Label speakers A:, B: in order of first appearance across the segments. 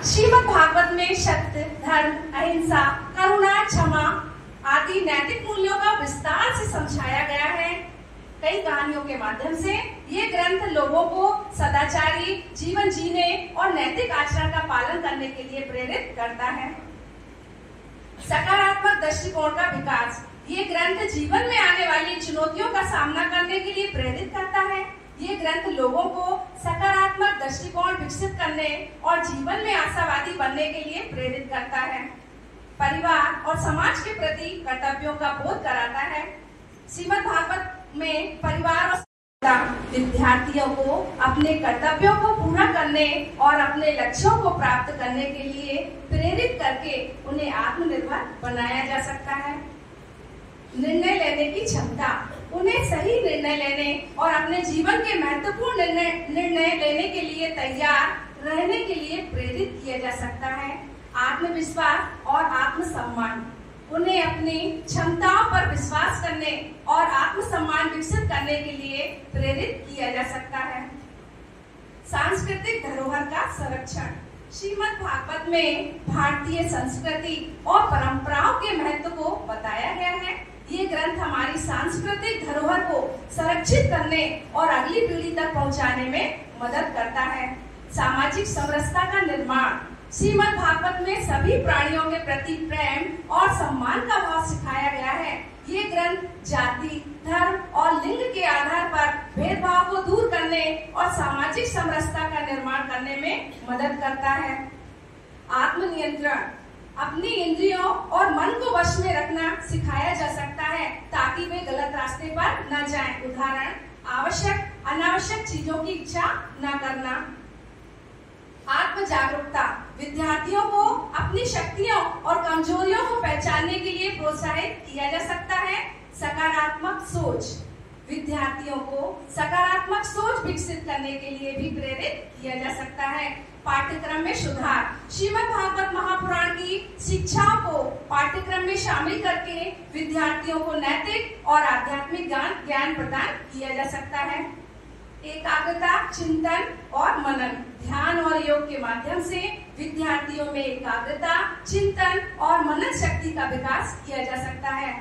A: श्रीमद् भागवत में सत्य, धर्म, अहिंसा, करुणा, क्षमा आदि नैतिक मूल्यों का विस्तार से समझाया गया है। कई कहानियों के माध्यम से ये ग्रंथ लोगों को सदाचारी जीवन जीने और नैतिक आचरण का पालन करने के लिए प्रेरित करता है। सकारात्मक दृष्टिकोण का विकास, ये ग्रंथ जीवन में आने वाली चुनौतियों का सामना करने के लिए प्रेरित करता है। ये ग्रंथ लोगों को सकारात्मक दृष्टिकोण विकसित करने और जीवन में आशावादी बनने के लिए प्रेरित करता है। परिवार और समाज के प्रति कर्तव्यों का बोध कराता है। श्रीमद् भागवत में परिवार और विद्यार्थियों को अपने कर्तव्यों को पूरा करने और अपने लक्ष्यों को प्राप्त करने के लिए प्रेरित करके उन्हें आत्मनिर्भर बनाया जा सकता है। निर्णय लेने की क्षमता, उन्हें सही निर्णय लेने और अपने जीवन के महत्वपूर्ण निर्णय लेने के लिए तैयार रहने के लिए प्रेरित किया जा सकता है। आत्मविश्वास और आत्मसम्मान, उन्हें अपनी क्षमताओं पर विश्वास करने और आत्मसम्मान विकसित करने के लिए प्रेरित किया जा सकता है। सांस्कृतिक धरोहर का संरक्षण, श्रीमद् भागवत में भारतीय संस्कृति और परंपराओं के महत्व को बताया गया है। ये ग्रंथ हमारी सांस्कृतिक धरोहर को संरक्षित करने और अगली पीढ़ी तक पहुंचाने में मदद करता है। सामाजिक समरसता का निर्माण, श्रीमद् भागवत में सभी प्राणियों के प्रति प्रेम और सम्मान का भाव सिखाया गया है। ये ग्रंथ जाति, धर्म और लिंग के आधार पर भेदभाव को दूर करने और सामाजिक समरसता का निर्माण करने में मदद करता है। आत्मनियंत्रण, अपनी इंद्रियों और मन को वश में रखना सिखाया जा सकता है ताकि वे गलत रास्ते पर न जाएं। उदाहरण, आवश्यक अनावश्यक चीजों की इच्छा न करना। आत्म जागरूकता, विद्यार्थियों को अपनी शक्तियों और कमजोरियों को पहचानने के लिए प्रोत्साहित किया जा सकता है। सकारात्मक सोच, विद्यार्थियों को सकारात्मक सोच विकसित करने के लिए भी प्रेरित किया जा सकता है। पाठ्यक्रम में सुधार, श्रीमद् भागवत महापुराण की शिक्षाओं को पाठ्यक्रम में शामिल करके विद्यार्थियों को नैतिक और आध्यात्मिक ज्ञान प्रदान किया जा सकता है। एकाग्रता, चिंतन और मनन, ध्यान और योग के माध्यम से विद्यार्थियों में एकाग्रता, चिंतन और मनन शक्ति का विकास किया जा सकता है।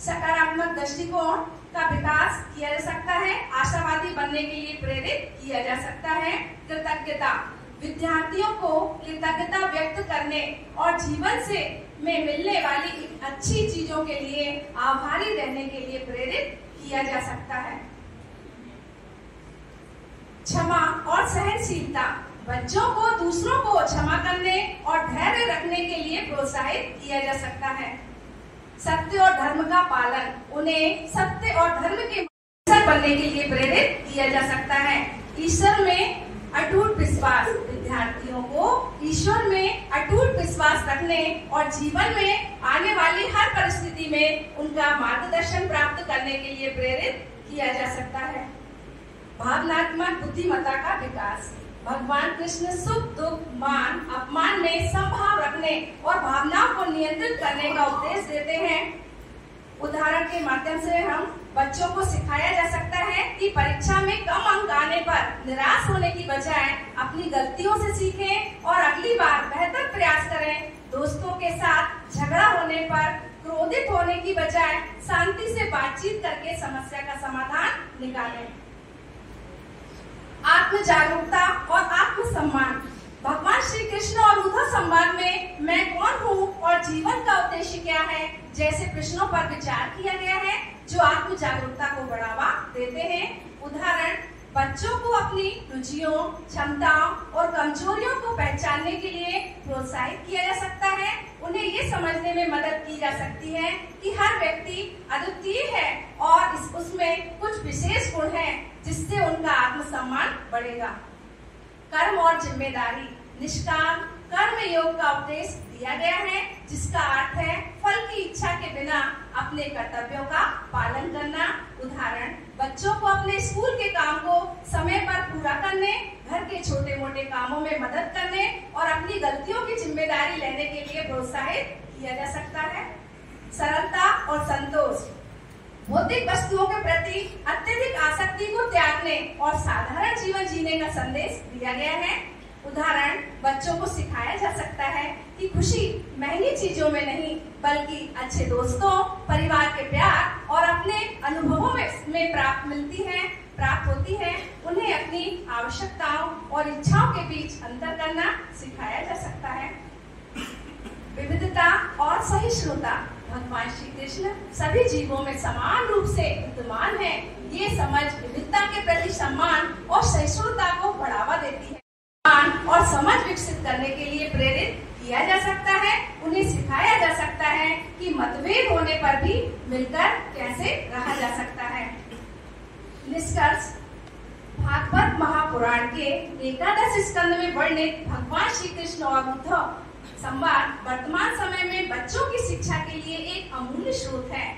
A: सकारात्मक दृष्टिकोण का विकास किया जा सकता है। आशावादी बनने के लिए प्रेरित किया जा सकता है। कृतज्ञता, विद्यार्थियों को कृतज्ञता व्यक्त करने और जीवन से में मिलने वाली अच्छी चीजों के लिए आभारी रहने के लिए प्रेरित किया जा सकता है। क्षमा और सहनशीलता, बच्चों को दूसरों को क्षमा करने और धैर्य रखने के लिए प्रोत्साहित किया जा सकता है। सत्य और धर्म का पालन, उन्हें सत्य और धर्म के अनुसार बनने के लिए प्रेरित किया जा सकता है। ईश्वर में अटूट विश्वास, विद्यार्थियों को ईश्वर में अटूट विश्वास रखने और जीवन में आने वाली हर परिस्थिति में उनका मार्गदर्शन प्राप्त करने के लिए प्रेरित किया जा सकता है। भावनात्मक बुद्धिमत्ता का विकास, भगवान कृष्ण सुख, दुख, मान, अपमान में समभाव रखने और भावनाओं को नियंत्रित करने का उपदेश देते हैं। उदाहरण के माध्यम से हम बच्चों को सिखाया जा सकता है कि परीक्षा में कम अंक आने पर निराश होने की बजाय अपनी गलतियों से सीखें और अगली बार बेहतर प्रयास करें। दोस्तों के साथ झगड़ा होने पर क्रोधित होने की बजाय शांति से बातचीत करके समस्या का समाधान निकालें। आत्म जागरूकता और आत्मसम्मान, भगवान श्री कृष्ण और उद्धव संवाद में मैं कौन हूँ और जीवन का उद्देश्य क्या है जैसे प्रश्नों पर विचार किया गया है जो आत्म जागरूकता को बढ़ावा देते हैं। उदाहरण, बच्चों को अपनी रुचियों, क्षमताओं और कमजोरियों को पहचानने के लिए प्रोत्साहित किया जा सकता है। उन्हें ये समझने में मदद की जा सकती है कि हर व्यक्ति अद्वितीय है और उसमें कुछ विशेष गुण हैं जिससे उनका आत्मसम्मान बढ़ेगा। कर्म और जिम्मेदारी, निष्काम कर्म योग का उपदेश दिया गया है जिसका अर्थ है फल की इच्छा के बिना अपने कर्तव्यों का पालन करना। उदाहरण, बच्चों को अपने स्कूल के काम को समय पर पूरा करने, घर के छोटे मोटे कामों में मदद करने और अपनी गलतियों की जिम्मेदारी लेने के लिए प्रोत्साहित किया जा सकता है। सरलता और संतोष, भौतिक वस्तुओं के प्रति अत्यधिक आसक्ति को त्यागने और साधारण जीवन जीने का संदेश दिया गया है। उदाहरण, बच्चों को सिखाया कि खुशी महंगी चीजों में नहीं बल्कि अच्छे दोस्तों, परिवार के प्यार और अपने अनुभवों में प्राप्त होती है। उन्हें अपनी आवश्यकताओं और इच्छाओं के बीच अंतर करना सिखाया जा सकता है। विविधता और सहिष्णुता भगवान श्री कृष्ण सभी जीवों में समान रूप से विद्यमान है। ये समझ विविधता के प्रति सम्मान और सहिष्णुता को बढ़ावा देती है। सम्मान और समझ विकसित करने के लिए प्रेरित किया जा सकता है। उन्हें सिखाया जा सकता है कि मतभेद होने पर भी मिलकर कैसे रहा जा सकता है। निष्कर्ष, भागवत महापुराण के 11 स्कंद में वर्णित भगवान श्री कृष्ण और उद्धव संवाद वर्तमान समय में बच्चों की शिक्षा के लिए एक अमूल्य स्रोत है।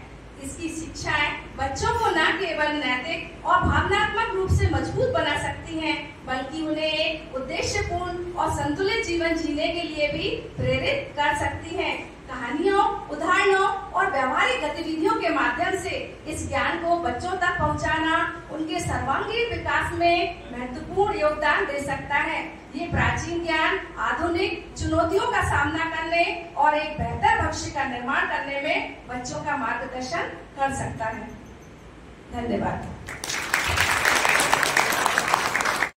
A: इसकी शिक्षाएं बच्चों को न केवल नैतिक और भावनात्मक रूप से मजबूत बना सकती हैं, बल्कि उन्हें एक उद्देश्यपूर्ण और संतुलित जीवन जीने के लिए भी प्रेरित कर सकती हैं। कहानियों, उदाहरणों और व्यवहारिक गतिविधियों के माध्यम से इस ज्ञान को बच्चों तक पहुंचाना उनके सर्वांगीण विकास में महत्वपूर्ण योगदान दे सकता है। ये प्राचीन ज्ञान आधुनिक चुनौतियों का सामना करने और एक बेहतर भविष्य का निर्माण करने में बच्चों का मार्गदर्शन कर सकता है। धन्यवाद।